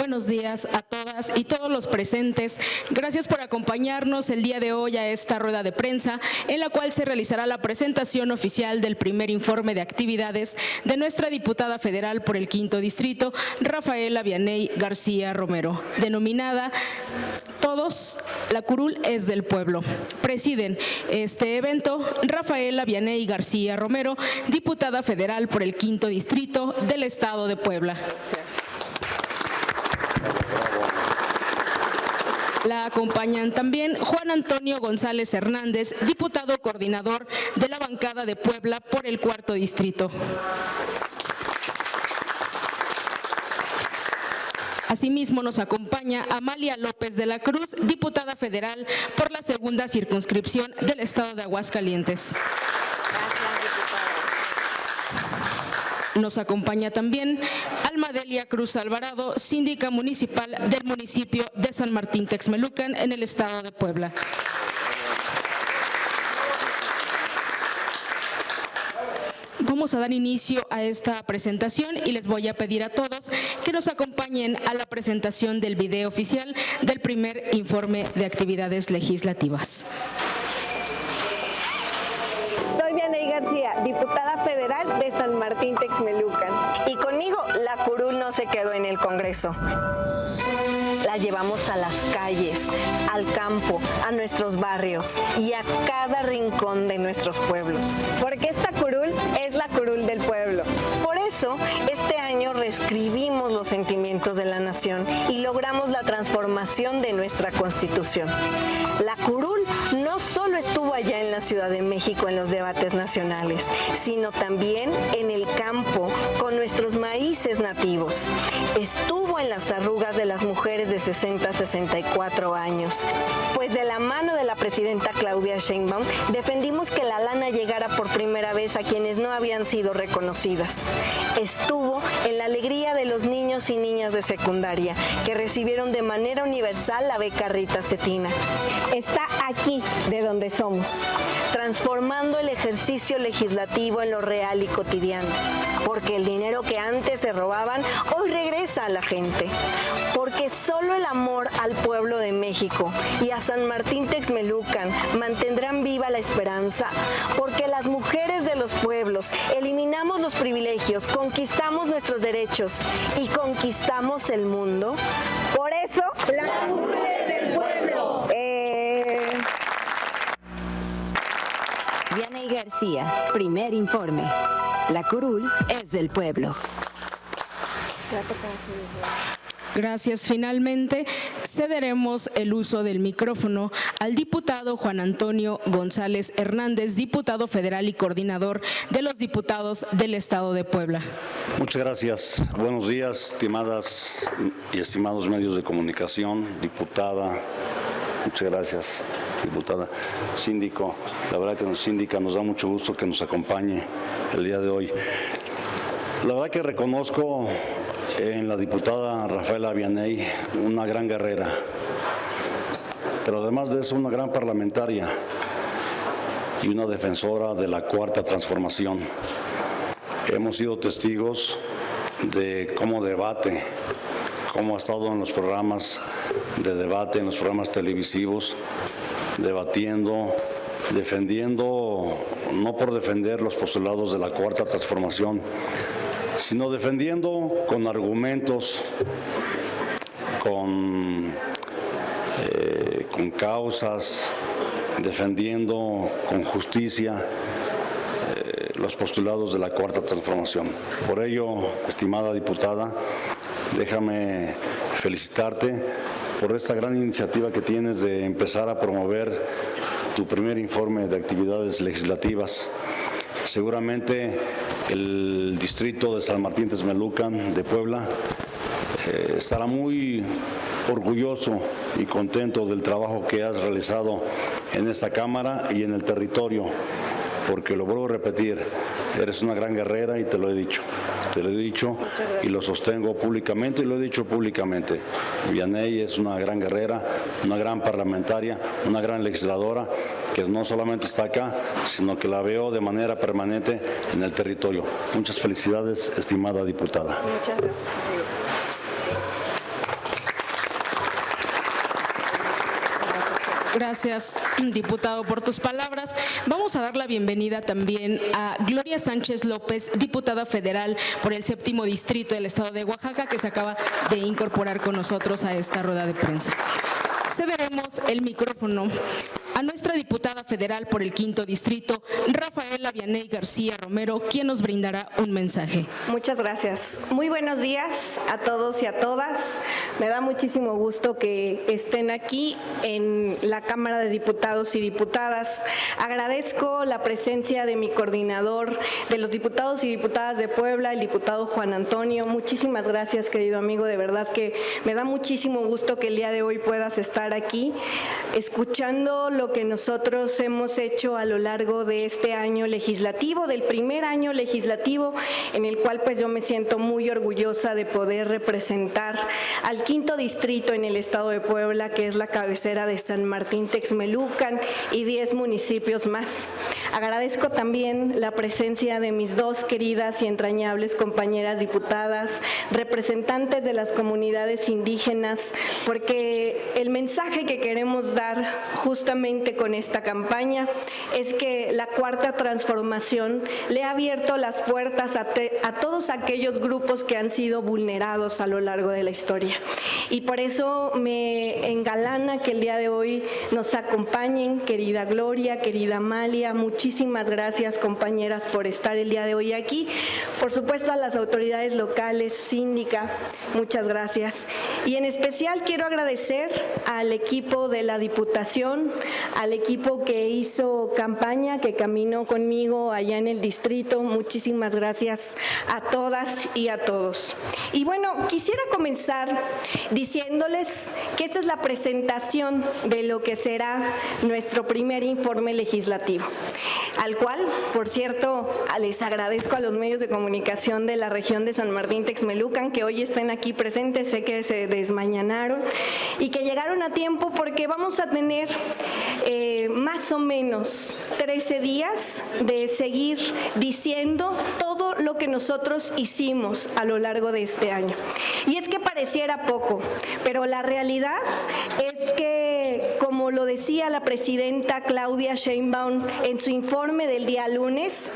buenos días a todas y todos los presentes. Gracias por acompañarnos el día de hoy a esta rueda de prensa en la cual se realizará la presentación oficial del primer informe de actividades de nuestra diputada federal por el 5º Distrito, Rafaela Vianey García Romero, denominada Todos, la curul es del pueblo. Presiden este evento Rafaela Vianey García Romero, diputada federal por el 5º Distrito del Estado de Puebla. La acompañan también Juan Antonio González Hernández, diputado coordinador de la bancada de Puebla por el 4º Distrito. Asimismo, nos acompaña Amalia López de la Cruz, diputada federal por la 2ª circunscripción del Estado de Aguascalientes. Nos acompaña también Almadelia Cruz Alvarado, síndica municipal del municipio de San Martín Texmelucan en el Estado de Puebla. Vamos a dar inicio a esta presentación y les voy a pedir a todos que nos acompañen a la presentación del video oficial del primer informe de actividades legislativas. Soy Vianey García, diputada federal de San Martín Texmelucan. Y conmigo, la curul no se quedó en el Congreso. La llevamos a las calles, al campo, a nuestros barrios y a cada rincón de nuestros pueblos. Porque esta curul es la curul del pueblo. Por eso, este año reescribimos los sentimientos de la nación y logramos la transformación de nuestra Constitución. La curul no solo estuvo allá en la Ciudad de México en los debates nacionales, sino también en el campo con nuestros maíces nativos. Estuvo en las arrugas de las mujeres de 60 a 64 años. Pues de la mano de la presidenta Claudia Sheinbaum, defendimos que la lana llegara por primera vez a quienes no habían sido reconocidas. Estuvo en la alegría de los niños y niñas de secundaria, que recibieron de manera universal la beca Rita Cetina. Está aquí de donde somos, transformando el ejercicio legislativo en lo real y cotidiano, porque el dinero que antes se robaban hoy regresa a la gente, porque solo el amor al pueblo de México y a San Martín Texmelucan mantendrán viva la esperanza, porque las mujeres de los pueblos eliminamos los privilegios, conquistamos nuestros derechos y conquistamos el mundo. Por eso, la curul es del pueblo. Vianey García, primer informe. La curul es del pueblo. Gracias. Finalmente, cederemos el uso del micrófono al diputado Juan Antonio González Hernández, diputado federal y coordinador de los diputados del Estado de Puebla. Muchas gracias. Buenos días, estimadas y estimados medios de comunicación, diputada. Muchas gracias, diputada. Síndico, la verdad que síndica, nos da mucho gusto que nos acompañe el día de hoy. La verdad que reconozco en la diputada Rafaela Vianey una gran guerrera, pero además de eso una gran parlamentaria y una defensora de la Cuarta Transformación. Hemos sido testigos de cómo debate, cómo ha estado en los programas de debate, en los programas televisivos, debatiendo, defendiendo, no por defender los postulados de la Cuarta Transformación, sino defendiendo con argumentos, con causas, defendiendo con justicia los postulados de la Cuarta Transformación. Por ello, estimada diputada, déjame felicitarte por esta gran iniciativa que tienes de empezar a promover tu primer informe de actividades legislativas. Seguramente el distrito de San Martín Texmelucan de Puebla estará muy orgulloso y contento del trabajo que has realizado en esta Cámara y en el territorio, porque lo vuelvo a repetir, eres una gran guerrera y te lo he dicho y lo sostengo públicamente y lo he dicho públicamente. Vianey es una gran guerrera, una gran parlamentaria, una gran legisladora que no solamente está acá, sino que la veo de manera permanente en el territorio. Muchas felicidades, estimada diputada. Muchas gracias, amigo. Gracias, diputado, por tus palabras. Vamos a dar la bienvenida también a Gloria Sánchez López, diputada federal por el 7º Distrito del Estado de Oaxaca, que se acaba de incorporar con nosotros a esta rueda de prensa. Cederemos el micrófono a nuestra diputada federal por el 5º Distrito, Rafaela Vianey García Romero, quien nos brindará un mensaje. Muchas gracias. Muy buenos días a todos y a todas. Me da muchísimo gusto que estén aquí en la Cámara de Diputados y Diputadas. Agradezco la presencia de mi coordinador, de los diputados y diputadas de Puebla, el diputado Juan Antonio. Muchísimas gracias, querido amigo. De verdad que me da muchísimo gusto que el día de hoy puedas estar aquí escuchando lo que nosotros hemos hecho a lo largo de este año legislativo, del primer año legislativo, en el cual pues yo me siento muy orgullosa de poder representar al 5º Distrito en el Estado de Puebla, que es la cabecera de San Martín Texmelucan y 10 municipios más. Agradezco también la presencia de mis dos queridas y entrañables compañeras diputadas, representantes de las comunidades indígenas, porque el mensaje que queremos dar justamente con esta campaña es que la Cuarta Transformación le ha abierto las puertas a todos aquellos grupos que han sido vulnerados a lo largo de la historia. Y por eso me engalana que el día de hoy nos acompañen, querida Gloria, querida Amalia. Muchísimas gracias, compañeras, por estar el día de hoy aquí. Por supuesto, a las autoridades locales, síndica, muchas gracias. Y en especial quiero agradecer al equipo de la Diputación, al equipo que hizo campaña, que caminó conmigo allá en el distrito. Muchísimas gracias a todas y a todos. Y bueno, quisiera comenzar diciéndoles que esta es la presentación de lo que será nuestro primer informe legislativo, al cual, por cierto, les agradezco a los medios de comunicación de la región de San Martín Texmelucan que hoy estén aquí presentes. Sé que se desmañanaron y que llegaron a tiempo, porque vamos a tener más o menos 13 días de seguir diciendo todo lo que nosotros hicimos a lo largo de este año. Y es que pareciera poco, pero la realidad es que, como lo decía la presidenta Claudia Sheinbaum en su informe del día lunes,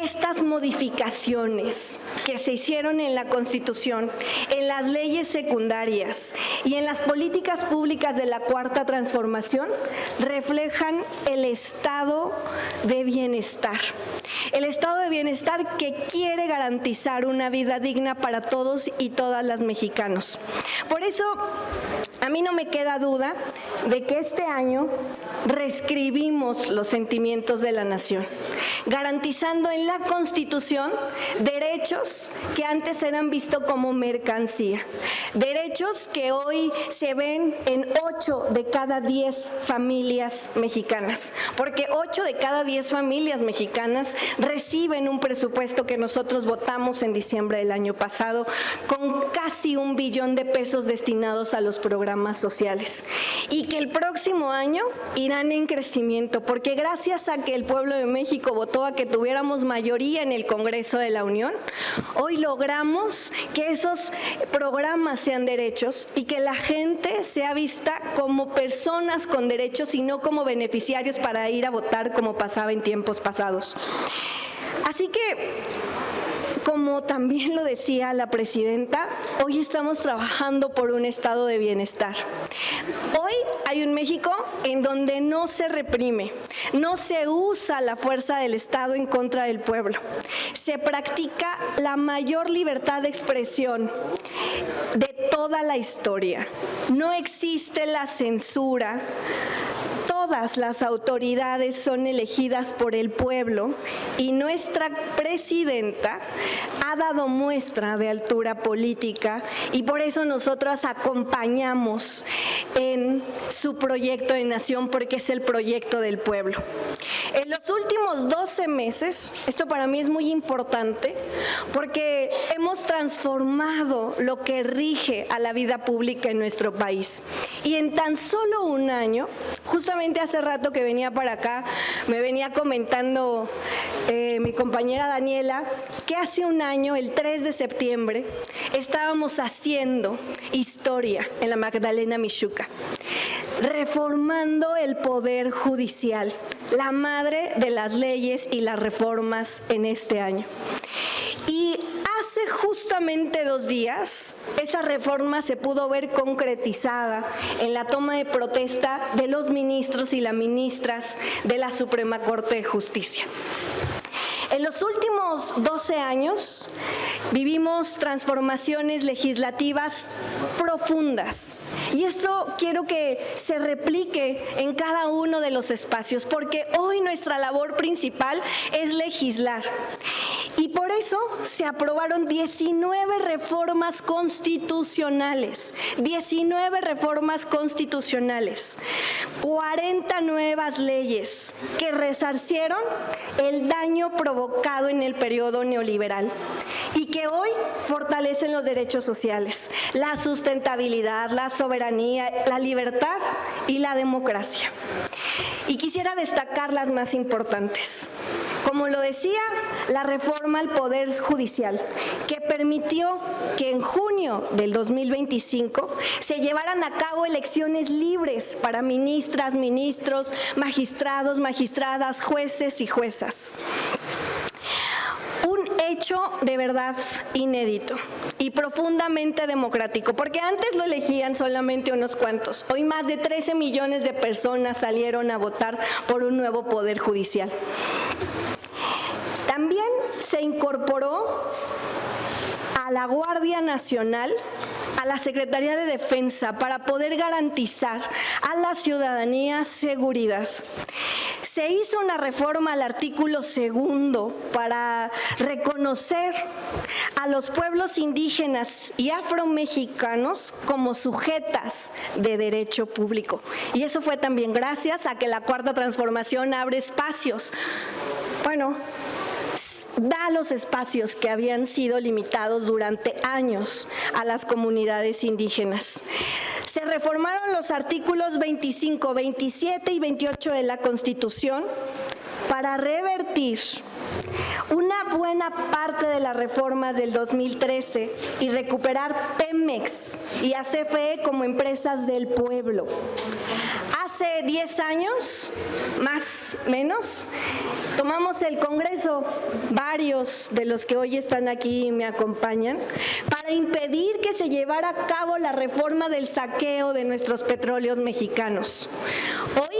estas modificaciones que se hicieron en la Constitución, en las leyes secundarias y en las políticas públicas de la Cuarta Transformación reflejan el estado de bienestar. El estado de bienestar que quiere garantizar una vida digna para todos y todas las mexicanos. Por eso, a mí no me queda duda de que este año reescribimos los sentimientos de la nación, garantizando en la Constitución derechos que antes eran vistos como mercancía, derechos que hoy se ven en 8 de cada 10 familias mexicanas, porque 8 de cada 10 familias mexicanas reciben un presupuesto que nosotros votamos en diciembre del año pasado, con casi $1 billón destinados a los programas sociales, y que el próximo año irán en crecimiento, porque gracias a que el pueblo de México votó a que tuviéramos mayoría en el Congreso de la Unión, hoy logramos que esos programas sean derechos y que la gente sea vista como personas con derechos y no como beneficiarios para ir a votar como pasaba en tiempos pasados. Así que, como también lo decía la presidenta, hoy estamos trabajando por un estado de bienestar. Hoy hay un México en donde no se reprime, no se usa la fuerza del Estado en contra del pueblo. Se practica la mayor libertad de expresión de toda la historia. No existe la censura. Todas las autoridades son elegidas por el pueblo y nuestra presidenta ha dado muestra de altura política, y por eso nosotros acompañamos en su proyecto de nación, porque es el proyecto del pueblo. En los últimos 12 meses, esto para mí es muy importante, porque hemos transformado lo que rige a la vida pública en nuestro país. Y en tan solo un año, justamente hace rato que venía para acá, me venía comentando mi compañera Daniela, que hace un año, el 3 de septiembre, estábamos haciendo historia en la Magdalena Mixhuca. reformando el Poder Judicial, la madre de las leyes y las reformas en este año. Y hace justamente 2 días, esa reforma se pudo ver concretizada en la toma de protesta de los ministros y las ministras de la Suprema Corte de Justicia. En los últimos 12 años vivimos transformaciones legislativas profundas y esto quiero que se replique en cada uno de los espacios porque hoy nuestra labor principal es legislar. Y por eso se aprobaron 19 reformas constitucionales, 19 reformas constitucionales, 40 nuevas leyes que resarcieron el daño provocado en el periodo neoliberal y que hoy fortalecen los derechos sociales, la sustentabilidad, la soberanía, la libertad y la democracia. Y quisiera destacar las más importantes. Como lo decía, la reforma al Poder Judicial, que permitió que en junio del 2025 se llevaran a cabo elecciones libres para ministras, ministros, magistrados, magistradas, jueces y juezas. Un hecho de verdad inédito y profundamente democrático, porque antes lo elegían solamente unos cuantos. Hoy más de 13 millones de personas salieron a votar por un nuevo Poder Judicial. También se incorporó a la Guardia Nacional, a la Secretaría de Defensa, para poder garantizar a la ciudadanía seguridad. Se hizo una reforma al artículo 2 para reconocer a los pueblos indígenas y afromexicanos como sujetas de derecho público. Y eso fue también gracias a que la Cuarta Transformación abre espacios. Da los espacios que habían sido limitados durante años a las comunidades indígenas. Se reformaron los artículos 25, 27 y 28 de la Constitución para revertir una buena parte de las reformas del 2013 y recuperar Pemex y a CFE como empresas del pueblo. Hace 10 años, más o menos, tomamos el Congreso, varios de los que hoy están aquí y me acompañan, para impedir que se llevara a cabo la reforma del saqueo de nuestros petróleos mexicanos. Hoy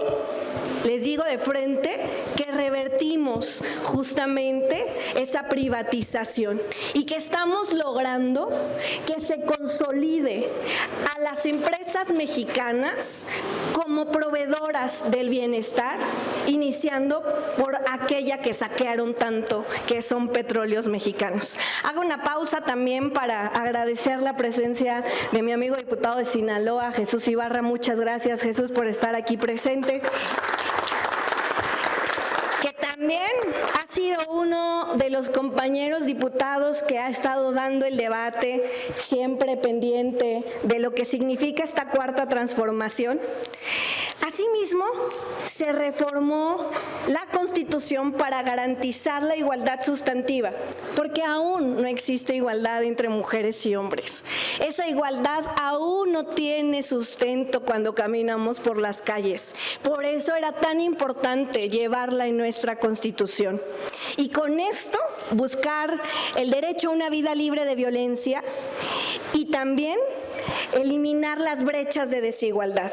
les digo de frente que revertimos justamente esa privatización y que estamos logrando que se consolide a las empresas mexicanas como proveedoras del bienestar, iniciando por aquella que saquearon tanto, que son petróleos mexicanos. Hago una pausa también para agradecer la presencia de mi amigo diputado de Sinaloa, Jesús Ibarra. Muchas gracias, Jesús, por estar aquí presente. También ha sido uno de los compañeros diputados que ha estado dando el debate, siempre pendiente de lo que significa esta Cuarta Transformación. Asimismo, se reformó la Constitución para garantizar la igualdad sustantiva, porque aún no existe igualdad entre mujeres y hombres. Esa igualdad aún no tiene sustento cuando caminamos por las calles. Por eso era tan importante llevarla en nuestra Constitución. Y con esto, buscar el derecho a una vida libre de violencia y también eliminar las brechas de desigualdad.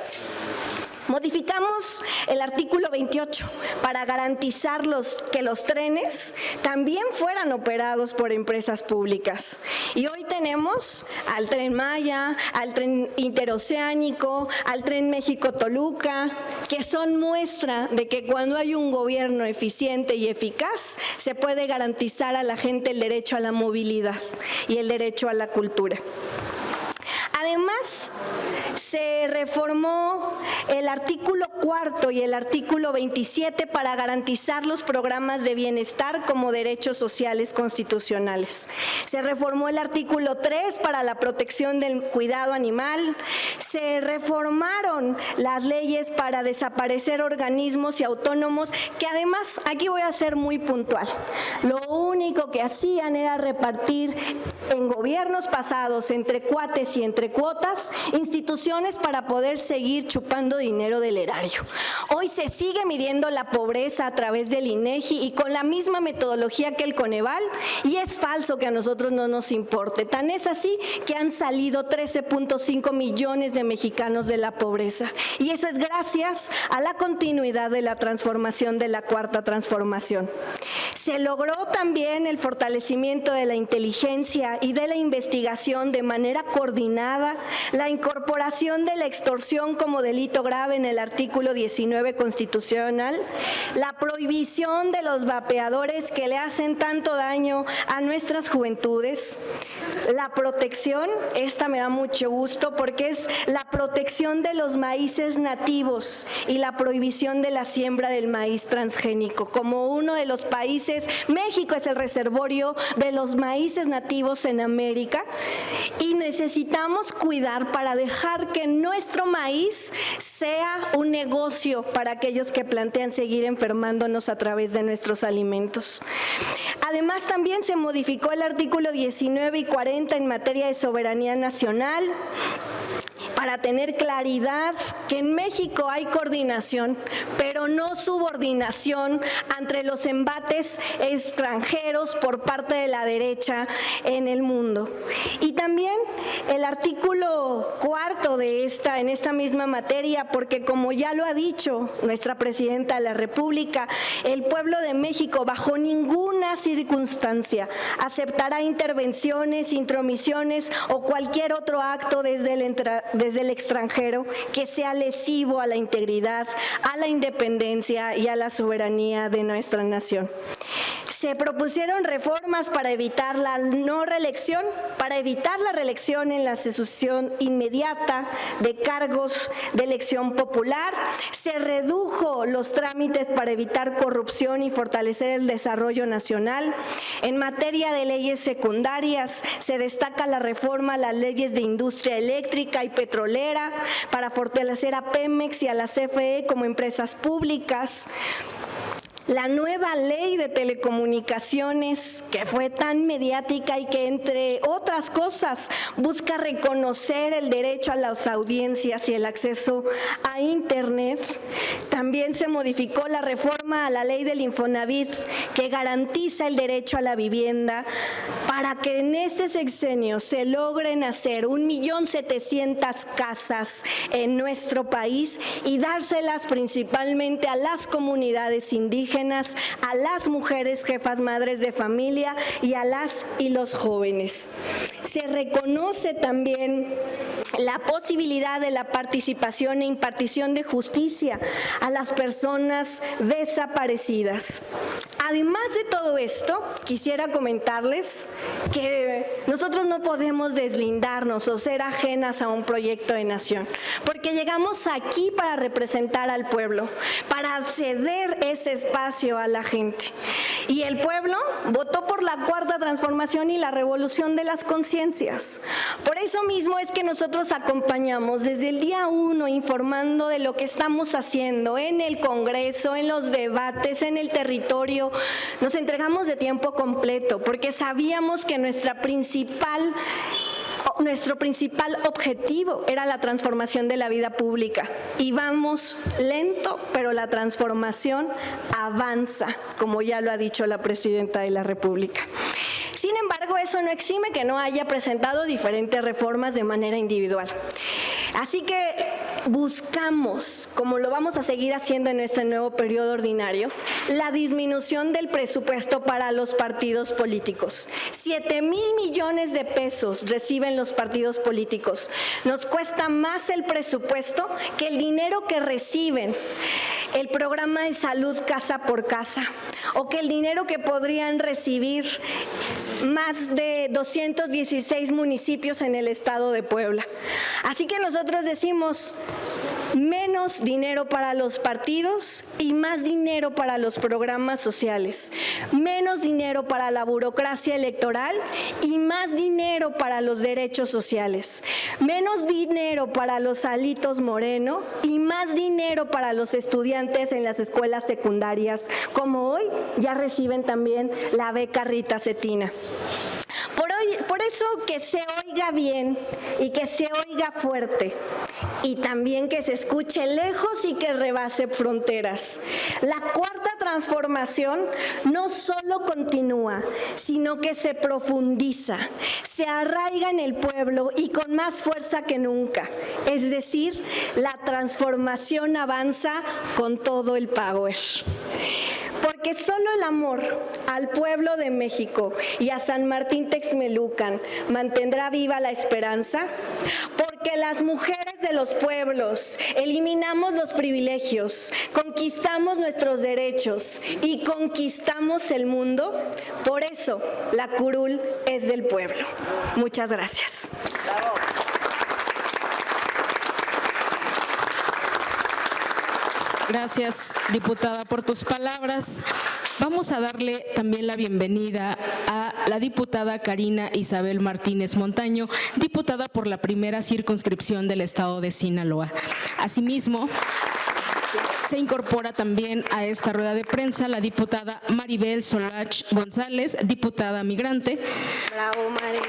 Modificamos el artículo 28 para garantizar que los trenes también fueran operados por empresas públicas. Y hoy tenemos al Tren Maya, al Tren Interoceánico, al Tren México-Toluca, que son muestra de que cuando hay un gobierno eficiente y eficaz, se puede garantizar a la gente el derecho a la movilidad y el derecho a la cultura. Además, se reformó el artículo 4 y el artículo 27 para garantizar los programas de bienestar como derechos sociales constitucionales. Se reformó el artículo 3 para la protección del cuidado animal. Se reformaron las leyes para desaparecer organismos y autónomos que además, aquí voy a ser muy puntual, lo único que hacían era repartir en gobiernos pasados, entre cuates y entre cuotas, instituciones para poder seguir chupando dinero del erario. Hoy se sigue midiendo la pobreza a través del INEGI y con la misma metodología que el Coneval, y es falso que a nosotros no nos importe. Tan es así que han salido 13.5 millones de mexicanos de la pobreza, y eso es gracias a la continuidad de la transformación de la Cuarta Transformación. Se logró también el fortalecimiento de la inteligencia y de la investigación de manera coordinada, la incorporación de la extorsión como delito grave en el artículo 19 constitucional, la prohibición de los vapeadores que le hacen tanto daño a nuestras juventudes, la protección, esta me da mucho gusto porque es la protección de los maíces nativos y la prohibición de la siembra del maíz transgénico. Como uno de los países, México es el reservorio de los maíces nativos en América, y necesitamos cuidar para dejar que nuestro maíz sea un negocio para aquellos que plantean seguir enfermándonos a través de nuestros alimentos. Además, también se modificó el artículo 19 y 40 en materia de soberanía nacional, para tener claridad que en México hay coordinación, pero no subordinación ante los embates extranjeros por parte de la derecha en el mundo. Y también el artículo 4 en esta misma materia, porque como ya lo ha dicho nuestra Presidenta de la República, el pueblo de México bajo ninguna circunstancia aceptará intervenciones, intromisiones o cualquier otro acto desde el extranjero que sea lesivo a la integridad, a la independencia y a la soberanía de nuestra nación. Se propusieron reformas para evitar la no reelección, para evitar la reelección en la sucesión inmediata de cargos de elección popular. Se redujo los trámites para evitar corrupción y fortalecer el desarrollo nacional. En materia de leyes secundarias, se destaca la reforma a las leyes de industria eléctrica y petrolera para fortalecer a Pemex y a la CFE como empresas públicas. La nueva ley de telecomunicaciones, que fue tan mediática y que, entre otras cosas, busca reconocer el derecho a las audiencias y el acceso a Internet. También se modificó la reforma a la ley del Infonavit, que garantiza el derecho a la vivienda, para que en este sexenio se logren hacer 1.700.000 casas en nuestro país y dárselas principalmente a las comunidades indígenas, a las mujeres jefas madres de familia y a las y los jóvenes. Se reconoce también la posibilidad de la participación e impartición de justicia a las personas desaparecidas. Además de todo esto, quisiera comentarles que nosotros no podemos deslindarnos o ser ajenas a un proyecto de nación, porque llegamos aquí para representar al pueblo, para ceder ese espacio a la gente. Y el pueblo votó por la Cuarta Transformación y la revolución de las conciencias. Por eso mismo es que nosotros acompañamos desde el día 1 informando de lo que estamos haciendo en el Congreso, en los debates, en el territorio. Nos entregamos de tiempo completo porque sabíamos que nuestro principal objetivo era la transformación de la vida pública. Y vamos lento, pero la transformación avanza, como ya lo ha dicho la Presidenta de la República. Sin embargo, eso no exime que no haya presentado diferentes reformas de manera individual. Así que buscamos, como lo vamos a seguir haciendo en este nuevo periodo ordinario, la disminución del presupuesto para los partidos políticos. 7,000 millones de pesos reciben los partidos políticos. Nos cuesta más el presupuesto que el dinero que reciben el programa de salud casa por casa, o que el dinero que podrían recibir más de 216 municipios en el estado de Puebla. Así que nosotros decimos menos dinero para los partidos y más dinero para los programas sociales, menos dinero para la burocracia electoral y más dinero para los derechos sociales, menos dinero para los Alitos Moreno y más dinero para los estudiantes en las escuelas secundarias, como hoy ya reciben también la beca Rita Cetina. Por eso que se oiga bien y que se oiga fuerte y también que se escuche lejos y que rebase fronteras. La cuarta transformación no solo continúa, sino que se profundiza, se arraiga en el pueblo y con más fuerza que nunca. Es decir, la transformación avanza con todo el power. Porque solo el amor al pueblo de México y a San Martín Texmelucan mantendrá viva la esperanza, porque las mujeres de los pueblos eliminamos los privilegios, conquistamos nuestros derechos y conquistamos el mundo. Por eso la curul es del pueblo. Muchas gracias. Bravo. Gracias, diputada, por tus palabras. Vamos a darle también la bienvenida a la diputada Karina Isabel Martínez Montaño, diputada por la primera circunscripción del estado de Sinaloa. Asimismo, se incorpora también a esta rueda de prensa la diputada Maribel Solach González, diputada migrante. Bravo, María.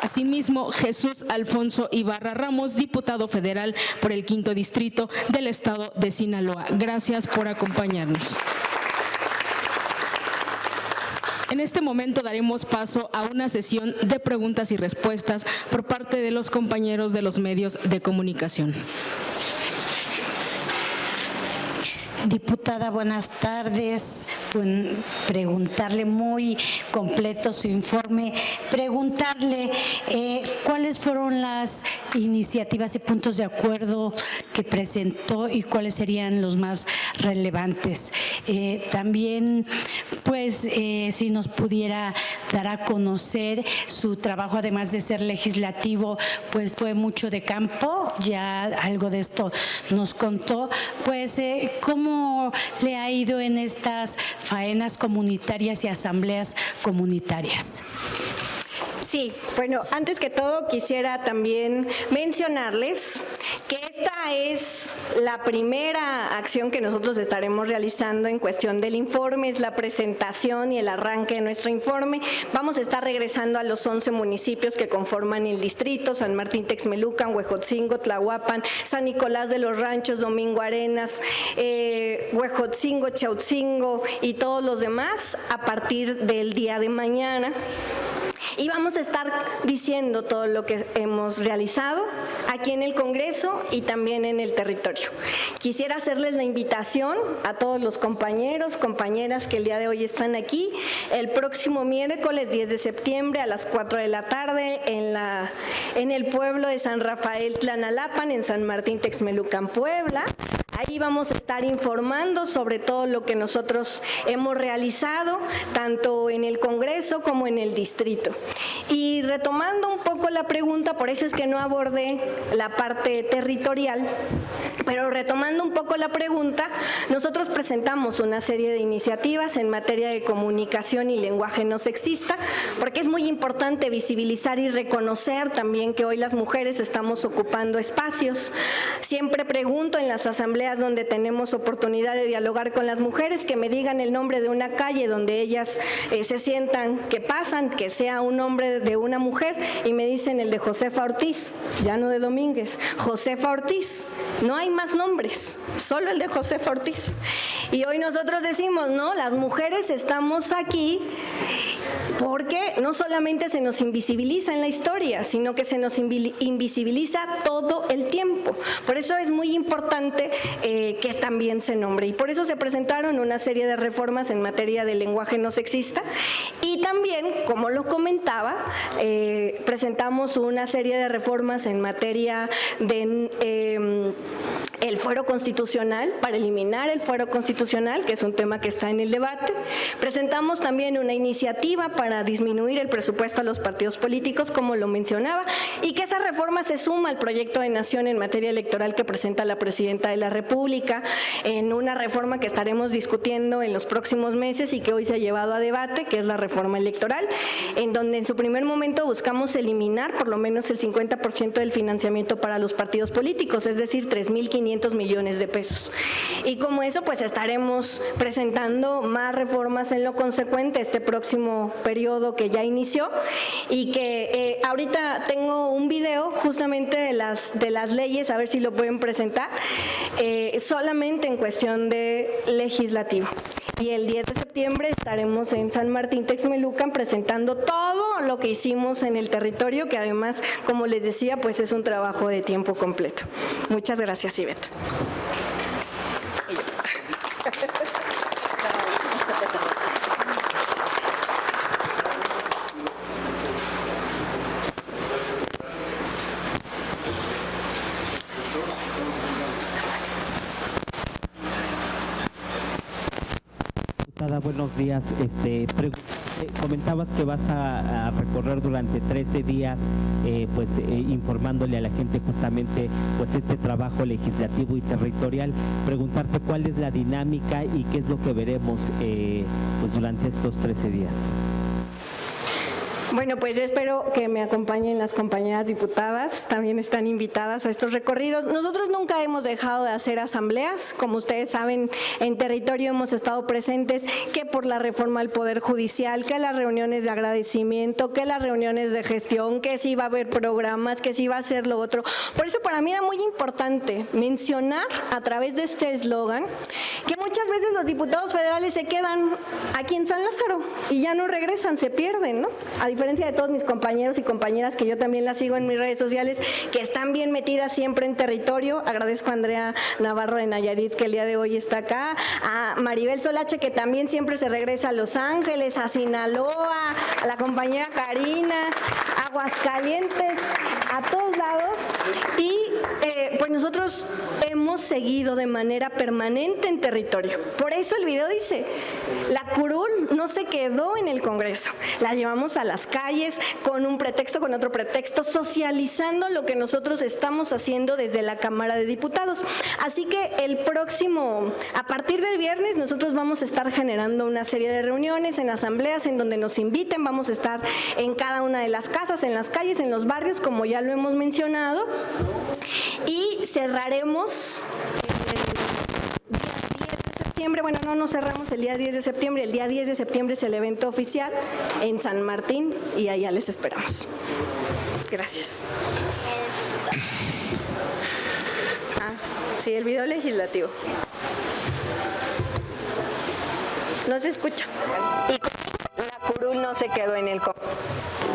Asimismo, Jesús Alfonso Ibarra Ramos, diputado federal por el 5º Distrito del estado de Sinaloa. Gracias por acompañarnos. En este momento daremos paso a una sesión de preguntas y respuestas por parte de los compañeros de los medios de comunicación. Diputada, buenas tardes. Preguntarle muy completo su informe. Preguntarle cuáles fueron las iniciativas y puntos de acuerdo que presentó y cuáles serían los más relevantes. También, pues, si nos pudiera dar a conocer su trabajo, además de ser legislativo, pues fue mucho de campo, ya algo de esto nos contó, pues, ¿cómo le ha ido en estas faenas comunitarias y asambleas comunitarias? Sí, bueno, antes que todo quisiera también mencionarles que esta es la primera acción que nosotros estaremos realizando en cuestión del informe, es la presentación y el arranque de nuestro informe. Vamos a estar regresando a los 11 municipios que conforman el distrito: San Martín Texmelucan, Huejotzingo, Tlahuapan, San Nicolás de los Ranchos, Domingo Arenas, Huejotzingo, Chautzingo y todos los demás a partir del día de mañana. Y vamos a estar diciendo todo lo que hemos realizado aquí en el Congreso y también en el territorio. Quisiera hacerles la invitación a todos los compañeros, compañeras que el día de hoy están aquí, el próximo miércoles 10 de septiembre a las 4 de la tarde en el pueblo de San Rafael Tlanalapan, en San Martín Texmelucan, Puebla. Ahí vamos a estar informando sobre todo lo que nosotros hemos realizado, tanto en el Congreso como en el distrito. Y retomando un poco la pregunta, por eso es que no abordé la parte territorial, pero retomando un poco la pregunta, nosotros presentamos una serie de iniciativas en materia de comunicación y lenguaje no sexista, porque es muy importante visibilizar y reconocer también que hoy las mujeres estamos ocupando espacios. Siempre pregunto en las asambleas donde tenemos oportunidad de dialogar con las mujeres que me digan el nombre de una calle donde ellas se sientan que pasan, que sea un nombre de una mujer, y me dicen el de Josefa Ortiz, ya no de Domínguez, Josefa Ortiz. No hay más nombres, solo el de Josefa Ortiz. Y hoy nosotros decimos, no, las mujeres estamos aquí porque no solamente se nos invisibiliza en la historia, sino que se nos invisibiliza todo el tiempo. Por eso es muy importante que también se nombre. Y por eso se presentaron una serie de reformas en materia de lenguaje no sexista. Y también, como lo comentaba, presentamos una serie de reformas en materia de el fuero constitucional, para eliminar el fuero constitucional, que es un tema que está en el debate. Presentamos también una iniciativa para disminuir el presupuesto a los partidos políticos, como lo mencionaba, y que esa reforma se suma al proyecto de nación en materia electoral que presenta la Presidenta de la República, en una reforma que estaremos discutiendo en los próximos meses y que hoy se ha llevado a debate, que es la reforma electoral, en donde en su primer momento buscamos eliminar por lo menos el 50% del financiamiento para los partidos políticos, es decir, 3,500 500 millones de pesos. Y como eso, pues estaremos presentando más reformas en lo consecuente este próximo periodo que ya inició, y que ahorita tengo un video justamente de las leyes, a ver si lo pueden presentar, solamente en cuestión de legislativo. Y el 10 de septiembre estaremos en San Martín Texmelucan presentando todo lo que hicimos en el territorio, que además, como les decía, pues es un trabajo de tiempo completo. Muchas gracias, Ivette. Buenos días. Comentabas que vas a recorrer durante 13 días, informándole a la gente justamente este trabajo legislativo y territorial. Preguntarte cuál es la dinámica y qué es lo que veremos durante estos 13 días. Bueno, pues yo espero que me acompañen las compañeras diputadas, también están invitadas a estos recorridos. Nosotros nunca hemos dejado de hacer asambleas, como ustedes saben, en territorio hemos estado presentes, que por la reforma al Poder Judicial, que las reuniones de agradecimiento, que las reuniones de gestión, que si va a haber programas, que si va a ser lo otro. Por eso para mí era muy importante mencionar a través de este eslogan que muchas veces los diputados federales se quedan aquí en San Lázaro y ya no regresan, se pierden, ¿no? A diferencia de todos mis compañeros y compañeras, que yo también las sigo en mis redes sociales, que están bien metidas siempre en territorio. Agradezco a Andrea Navarro de Nayarit, que el día de hoy está acá, a Maribel Solache, que también siempre se regresa a Los Ángeles, a Sinaloa, a la compañera Karina, a Aguascalientes, a todos lados. Y pues nosotros hemos seguido de manera permanente en territorio. Por eso el video dice, la curul no se quedó en el Congreso, la llevamos a las calles con un pretexto, con otro pretexto, socializando lo que nosotros estamos haciendo desde la Cámara de Diputados. Así que a partir del viernes, nosotros vamos a estar generando una serie de reuniones en asambleas en donde nos inviten, vamos a estar en cada una de las casas, en las calles, en los barrios, como ya lo hemos mencionado, y cerraremos bueno, no cerramos el día 10 de septiembre, el día 10 de septiembre es el evento oficial en San Martín y allá les esperamos. Gracias. Sí, el video legislativo. No se escucha. Y la curul no se quedó en el Congreso.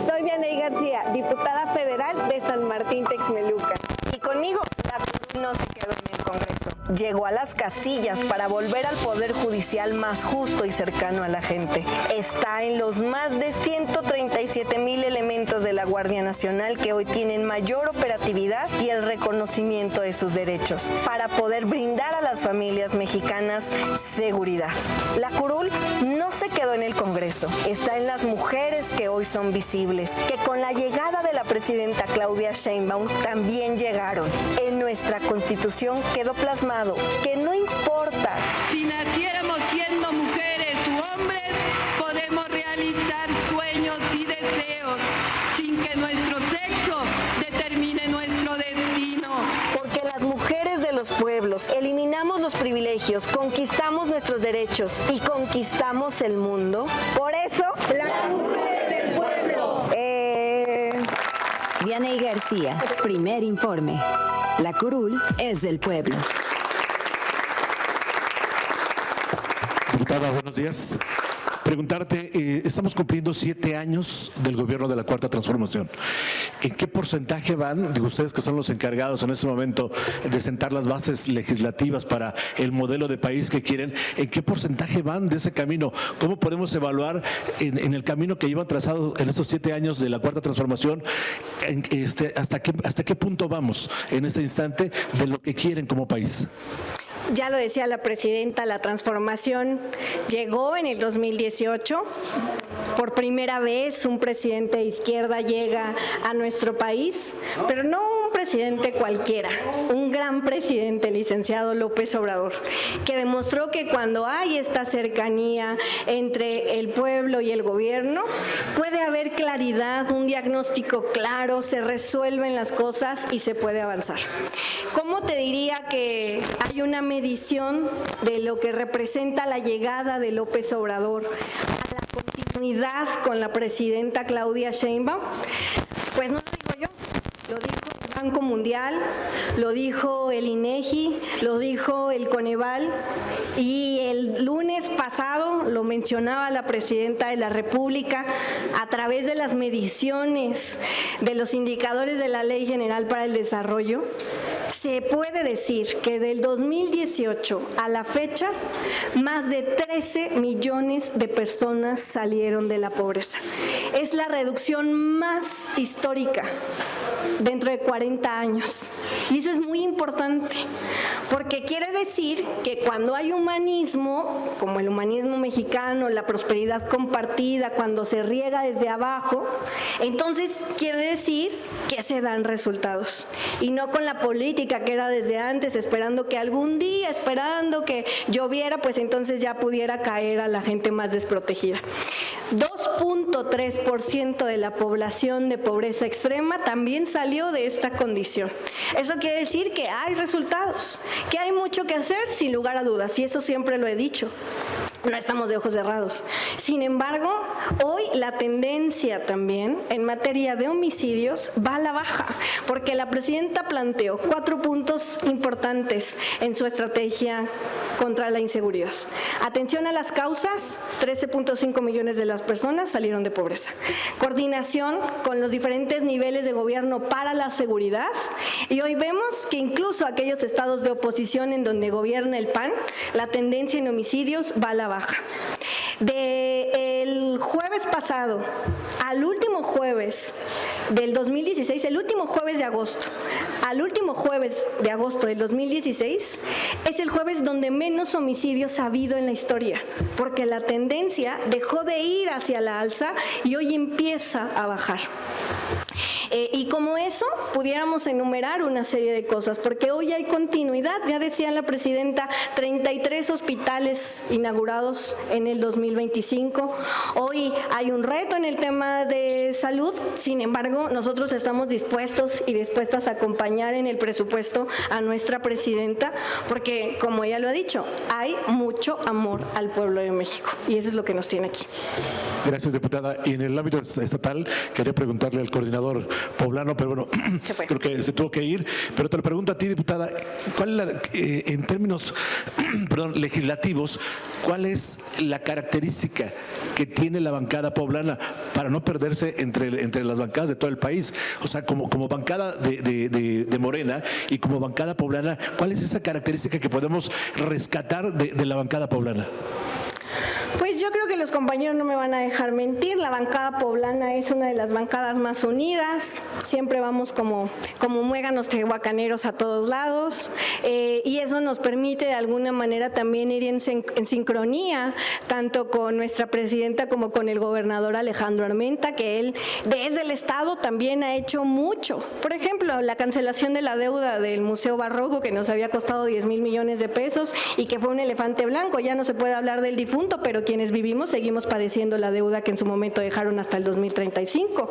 Soy Vianey García, diputada federal de San Martín Texmelucan. Y conmigo, la curul no se quedó en el Congreso. Llegó a las casillas para volver al Poder Judicial más justo y cercano a la gente. Está en los más de 137,000 elementos de la Guardia Nacional que hoy tienen mayor operatividad y el reconocimiento de sus derechos para poder brindar a las familias mexicanas seguridad. La curul no se quedó en el Congreso, está en las mujeres que hoy son visibles, que con la llegada de la presidenta Claudia Sheinbaum también llegaron. En nuestra Constitución quedó plasmado que no importa si naciéramos siendo mujeres u hombres, podemos realizar sueños y deseos sin que nuestro sexo determine nuestro destino. Porque las mujeres de los pueblos eliminamos los privilegios, conquistamos nuestros derechos y conquistamos el mundo. Por eso, la curul es del pueblo. Vianey García, primer informe. La curul es del pueblo. Diputada, buenos días. Preguntarte, estamos cumpliendo 7 años del gobierno de la Cuarta Transformación. ¿En qué porcentaje van, digo ustedes que son los encargados en este momento de sentar las bases legislativas para el modelo de país que quieren, en qué porcentaje van de ese camino? ¿Cómo podemos evaluar en el camino que llevan trazado en estos 7 años de la Cuarta Transformación, hasta qué punto vamos en este instante de lo que quieren como país? Ya lo decía la presidenta, la transformación llegó en el 2018. Por primera vez un presidente de izquierda llega a nuestro país, pero no un presidente cualquiera, un gran presidente, licenciado López Obrador, que demostró que cuando hay esta cercanía entre el pueblo y el gobierno, puede haber claridad, un diagnóstico claro, se resuelven las cosas y se puede avanzar. ¿Cómo te diría que hay una medición de lo que representa la llegada de López Obrador a la continuidad con la presidenta Claudia Sheinbaum? Pues no lo digo yo, lo dijo el Banco Mundial, lo dijo el INEGI, lo dijo el Coneval, y el lunes pasado lo mencionaba la presidenta de la República a través de las mediciones de los indicadores de la Ley General para el Desarrollo. Se puede decir que del 2018 a la fecha, más de 13 millones de personas salieron de la pobreza. Es la reducción más histórica dentro de 40 años. Y eso es muy importante, porque quiere decir que cuando hay humanismo, como el humanismo mexicano, la prosperidad compartida, cuando se riega desde abajo, entonces quiere decir que se dan resultados. Y no con la política que era desde antes, esperando que algún día, esperando que lloviera, pues entonces ya pudiera caer a la gente más desprotegida. 2.3% de la población de pobreza extrema también salió de esta condición. Eso quiere decir que hay resultados, que hay mucho que hacer, sin lugar a dudas, y eso siempre lo he dicho. No estamos de ojos cerrados. Sin embargo, hoy la tendencia también en materia de homicidios va a la baja, porque la presidenta planteó 4 puntos importantes en su estrategia contra la inseguridad. Atención a las causas, 13.5 millones de las personas salieron de pobreza. Coordinación con los diferentes niveles de gobierno para la seguridad, y hoy vemos que incluso aquellos estados de oposición en donde gobierna el PAN, la tendencia en homicidios va a la baja. Del jueves pasado al último jueves del 2016, el último jueves de agosto, al último jueves de agosto del 2016, es el jueves donde menos homicidios ha habido en la historia, porque la tendencia dejó de ir hacia la alza y hoy empieza a bajar. Y como eso, pudiéramos enumerar una serie de cosas, porque hoy hay continuidad. Ya decía la presidenta, 33 hospitales inaugurados en el 2025. Hoy hay un reto en el tema de salud. Sin embargo, nosotros estamos dispuestos y dispuestas a acompañar en el presupuesto a nuestra presidenta, porque, como ella lo ha dicho, hay mucho amor al pueblo de México, y eso es lo que nos tiene aquí. Gracias, diputada. Y en el ámbito estatal, quería preguntarle al coordinador poblano, pero bueno, creo que se tuvo que ir. Pero te lo pregunto a ti, diputada, ¿cuál es en términos legislativos, cuál es la característica que tiene la bancada poblana para no perderse entre las bancadas de todo el país? O sea, como bancada de Morena y como bancada poblana, ¿cuál es esa característica que podemos rescatar de la bancada poblana? Pues yo creo que los compañeros no me van a dejar mentir, la bancada poblana es una de las bancadas más unidas, siempre vamos como muéganos tehuacaneros a todos lados, y eso nos permite de alguna manera también ir en sincronía, tanto con nuestra presidenta como con el gobernador Alejandro Armenta, que él desde el Estado también ha hecho mucho. Por ejemplo, la cancelación de la deuda del Museo Barroco, que nos había costado 10,000 millones de pesos y que fue un elefante blanco. Ya no se puede hablar del difunto, pero quienes vivimos seguimos padeciendo la deuda que en su momento dejaron hasta el 2035.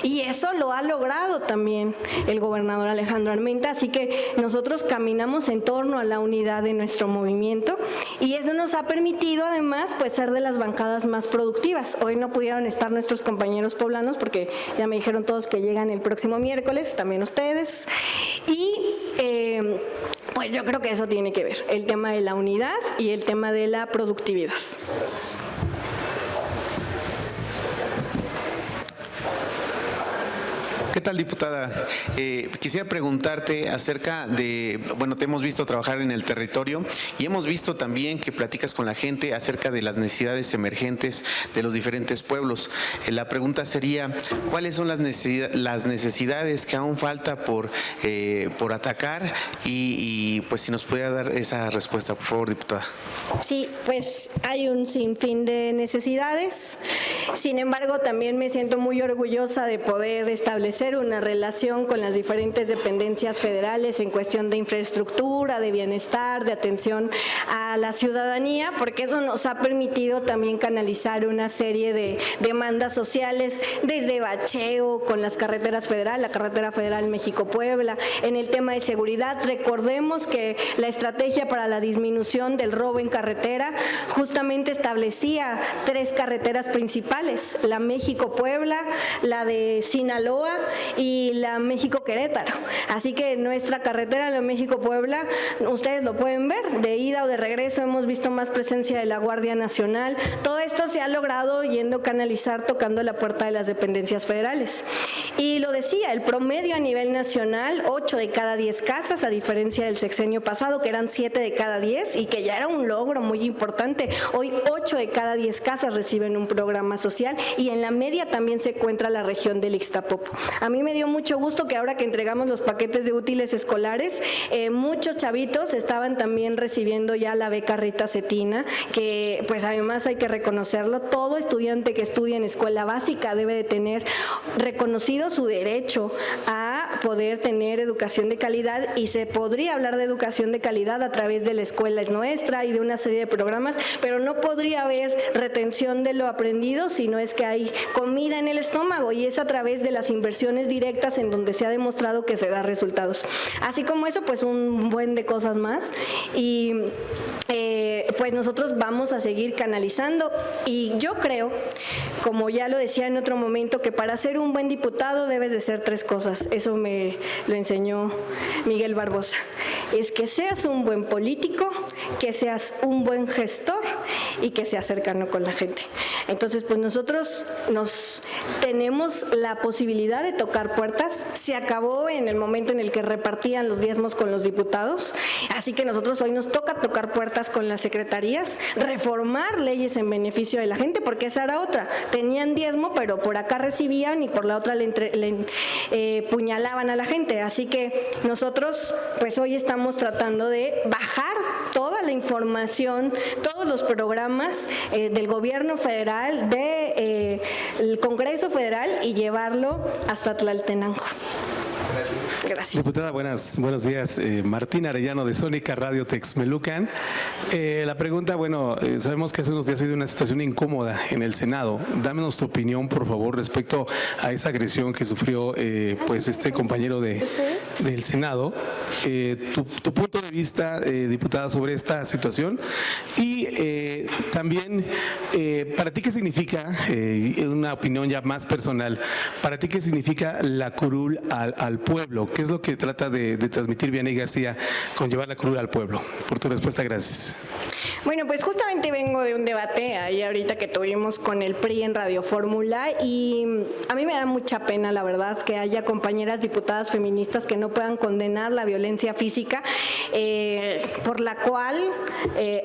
Y eso lo ha logrado también el gobernador Alejandro Armenta, así que nosotros caminamos en torno a la unidad de nuestro movimiento, y eso nos ha permitido además pues ser de las bancadas más productivas. Hoy no pudieron estar nuestros compañeros poblanos porque ya me dijeron todos que llegan el próximo miércoles, también ustedes, y pues yo creo que eso tiene que ver, el tema de la unidad y el tema de la productividad. Gracias. ¿Qué tal, diputada? Quisiera preguntarte acerca de, bueno, te hemos visto trabajar en el territorio y hemos visto también que platicas con la gente acerca de las necesidades emergentes de los diferentes pueblos. La pregunta sería, ¿cuáles son las necesidades que aún falta por atacar? Y pues si nos pudiera dar esa respuesta, por favor, diputada. Sí, pues hay un sinfín de necesidades. Sin embargo, también me siento muy orgullosa de poder establecer tener una relación con las diferentes dependencias federales en cuestión de infraestructura, de bienestar, de atención a la ciudadanía, porque eso nos ha permitido también canalizar una serie de demandas sociales, desde bacheo con las carreteras federales, la carretera federal México-Puebla. En el tema de seguridad, recordemos que la estrategia para la disminución del robo en carretera justamente establecía 3 carreteras principales: la México-Puebla, la de Sinaloa y la México-Querétaro. Así que nuestra carretera, la México-Puebla, ustedes lo pueden ver, de ida o de regreso hemos visto más presencia de la Guardia Nacional. Todo esto se ha logrado yendo a canalizar, tocando la puerta de las dependencias federales. Y lo decía, el promedio a nivel nacional, 8 de cada 10 casas, a diferencia del sexenio pasado, que eran 7 de cada 10 y que ya era un logro muy importante. Hoy 8 de cada 10 casas reciben un programa social, y en la media también se encuentra la región del Ixtapopo. A mí me dio mucho gusto que ahora que entregamos los paquetes de útiles escolares, muchos chavitos estaban también recibiendo ya la beca Rita Cetina, que pues además hay que reconocerlo, todo estudiante que estudia en escuela básica debe de tener reconocido su derecho a poder tener educación de calidad, y se podría hablar de educación de calidad a través de la Escuela es Nuestra y de una serie de programas, pero no podría haber retención de lo aprendido si no es que hay comida en el estómago, y es a través de las inversiones directas en donde se ha demostrado que se da resultados. Así como eso, pues un buen de cosas más, y pues nosotros vamos a seguir canalizando, y yo creo, como ya lo decía en otro momento, que para ser un buen diputado debes de ser 3 cosas. Eso me lo enseñó Miguel Barbosa. Es que seas un buen político, que seas un buen gestor y que seas cercano con la gente. Entonces, pues nosotros tenemos la posibilidad de tocar puertas. Se acabó en el momento en el que repartían los diezmos con los diputados, así que nosotros hoy nos toca tocar puertas con las secretarías, reformar leyes en beneficio de la gente, porque esa era otra. Tenían diezmo, pero por acá recibían y por la otra le puñalaban a la gente. Así que nosotros pues hoy estamos tratando de bajar toda la información, todos los programas del gobierno federal, del Congreso Federal, y llevarlo hasta Tlaltenango. Gracias. Diputada, buenos días. Martín Arellano, de Sónica Radio Texmelucan. La pregunta, sabemos que hace unos días ha sido una situación incómoda en el Senado. Dámenos tu opinión, por favor, respecto a esa agresión que sufrió pues este compañero del Senado. Tu punto de vista, diputada, sobre esta situación. Y también, ¿para ti qué significa, una opinión ya más personal, para ti qué significa la curul al pueblo? ¿Qué es lo que trata de transmitir Vianey García con llevar la curul al pueblo? Por tu respuesta, gracias. Bueno, pues justamente vengo de un debate ahí ahorita que tuvimos con el PRI en Radio Fórmula, y a mí me da mucha pena, la verdad, que haya compañeras diputadas feministas que no puedan condenar la violencia física por la cual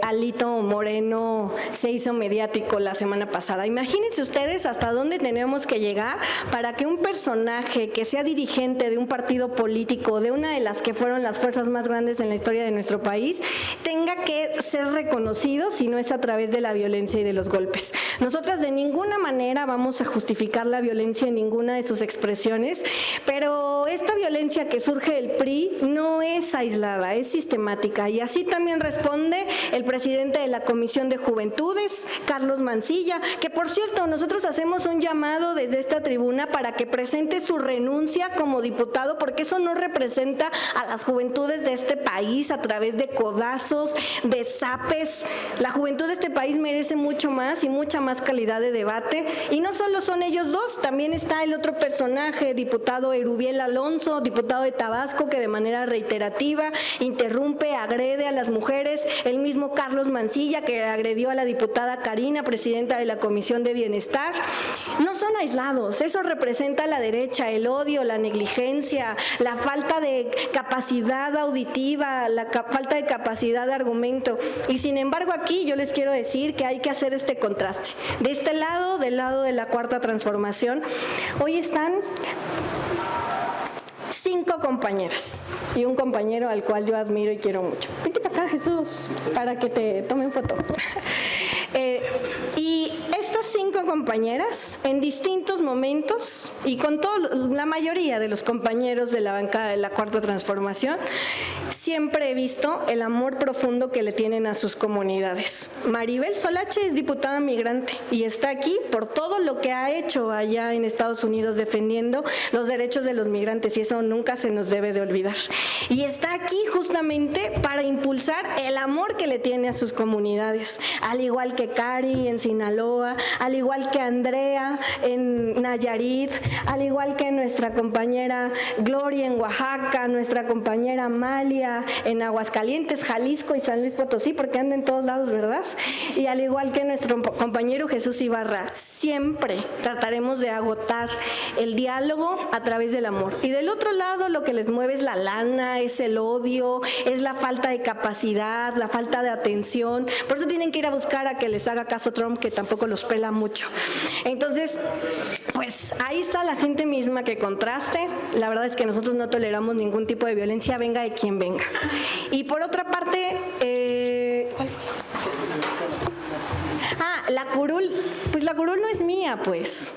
Alito Moreno se hizo mediático la semana pasada. Imagínense ustedes hasta dónde tenemos que llegar para que un personaje que sea dirigente de un partido político, de una de las que fueron las fuerzas más grandes en la historia de nuestro país, tenga que ser reconocido si no es a través de la violencia y de los golpes. Nosotras de ninguna manera vamos a justificar la violencia en ninguna de sus expresiones, pero esta violencia que surge del PRI no es aislada, es sistemática, y así también responde el presidente de la Comisión de Juventudes, Carlos Mancilla, que por cierto nosotros hacemos un llamado desde esta tribuna para que presente su renuncia como diputado, porque eso no representa a las juventudes de este país a través de codazos, de zapes. La juventud de este país merece mucho más y mucha más calidad de debate, y no solo son ellos dos, también está el otro personaje, diputado Erubiel Alonso, diputado de Tabasco, que de manera reiterativa interrumpe, agrede a las mujeres, el mismo Carlos Mancilla, que agredió a la diputada Karina, presidenta de la Comisión de Bienestar. No son aislados, eso representa a la derecha, el odio, la negligencia, la falta de capacidad auditiva, la falta de capacidad de argumento. Y sin embargo aquí yo les quiero decir que hay que hacer este contraste. De este lado, del lado de la Cuarta Transformación, hoy están 5 compañeras y un compañero al cual yo admiro y quiero mucho. Vente para acá, Jesús, para que te tomen foto. Y estas 5 conozco compañeras en distintos momentos y con la mayoría de los compañeros de la bancada de la Cuarta Transformación, siempre he visto el amor profundo que le tienen a sus comunidades. Maribel Solache es diputada migrante y está aquí por todo lo que ha hecho allá en Estados Unidos defendiendo los derechos de los migrantes, y eso nunca se nos debe de olvidar. Y está aquí justamente para impulsar el amor que le tiene a sus comunidades, al igual que Cari en Sinaloa, al igual que Andrea en Nayarit, al igual que nuestra compañera Gloria en Oaxaca, nuestra compañera Amalia en Aguascalientes, Jalisco y San Luis Potosí, porque anda en todos lados, ¿verdad? Y al igual que nuestro compañero Jesús Ibarra, siempre trataremos de agotar el diálogo a través del amor. Y del otro lado, lo que les mueve es la lana, es el odio, es la falta de capacidad, la falta de atención. Por eso tienen que ir a buscar a que les haga caso Trump, que tampoco los pela mucho. Entonces, pues ahí está la gente misma que contraste. La verdad es que nosotros no toleramos ningún tipo de violencia, venga de quien venga. Y por otra parte, ¿cuál fue? La curul, pues la curul no es mía, pues.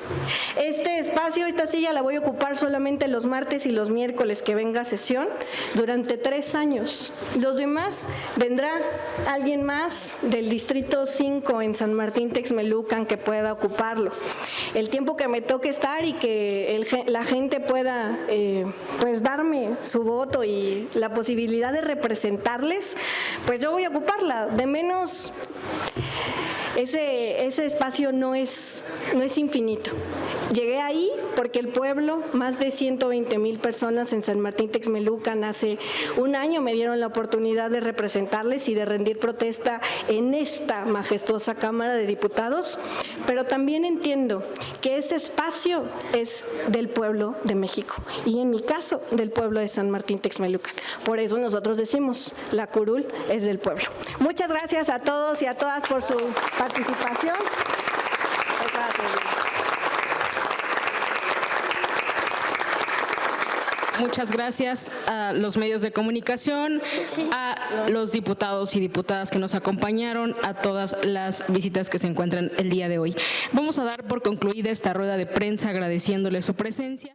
Este espacio, esta silla la voy a ocupar solamente los martes y los miércoles que venga a sesión durante 3 años. Los demás vendrá alguien más del Distrito 5 en San Martín Texmelucan que pueda ocuparlo. El tiempo que me toque estar y que la gente pueda pues darme su voto y la posibilidad de representarles, pues yo voy a ocuparla. De menos, ese espacio no es infinito. Llegué ahí porque el pueblo, más de 120,000 personas en San Martín Texmelucan, hace un año me dieron la oportunidad de representarles y de rendir protesta en esta majestuosa Cámara de Diputados, pero también entiendo que ese espacio es del pueblo de México y en mi caso del pueblo de San Martín Texmelucan. Por eso nosotros decimos, la curul es del pueblo. Muchas gracias a todos y a todas por su participación. Muchas gracias a los medios de comunicación, a los diputados y diputadas que nos acompañaron, a todas las visitas que se encuentran el día de hoy. Vamos a dar por concluida esta rueda de prensa agradeciéndole su presencia.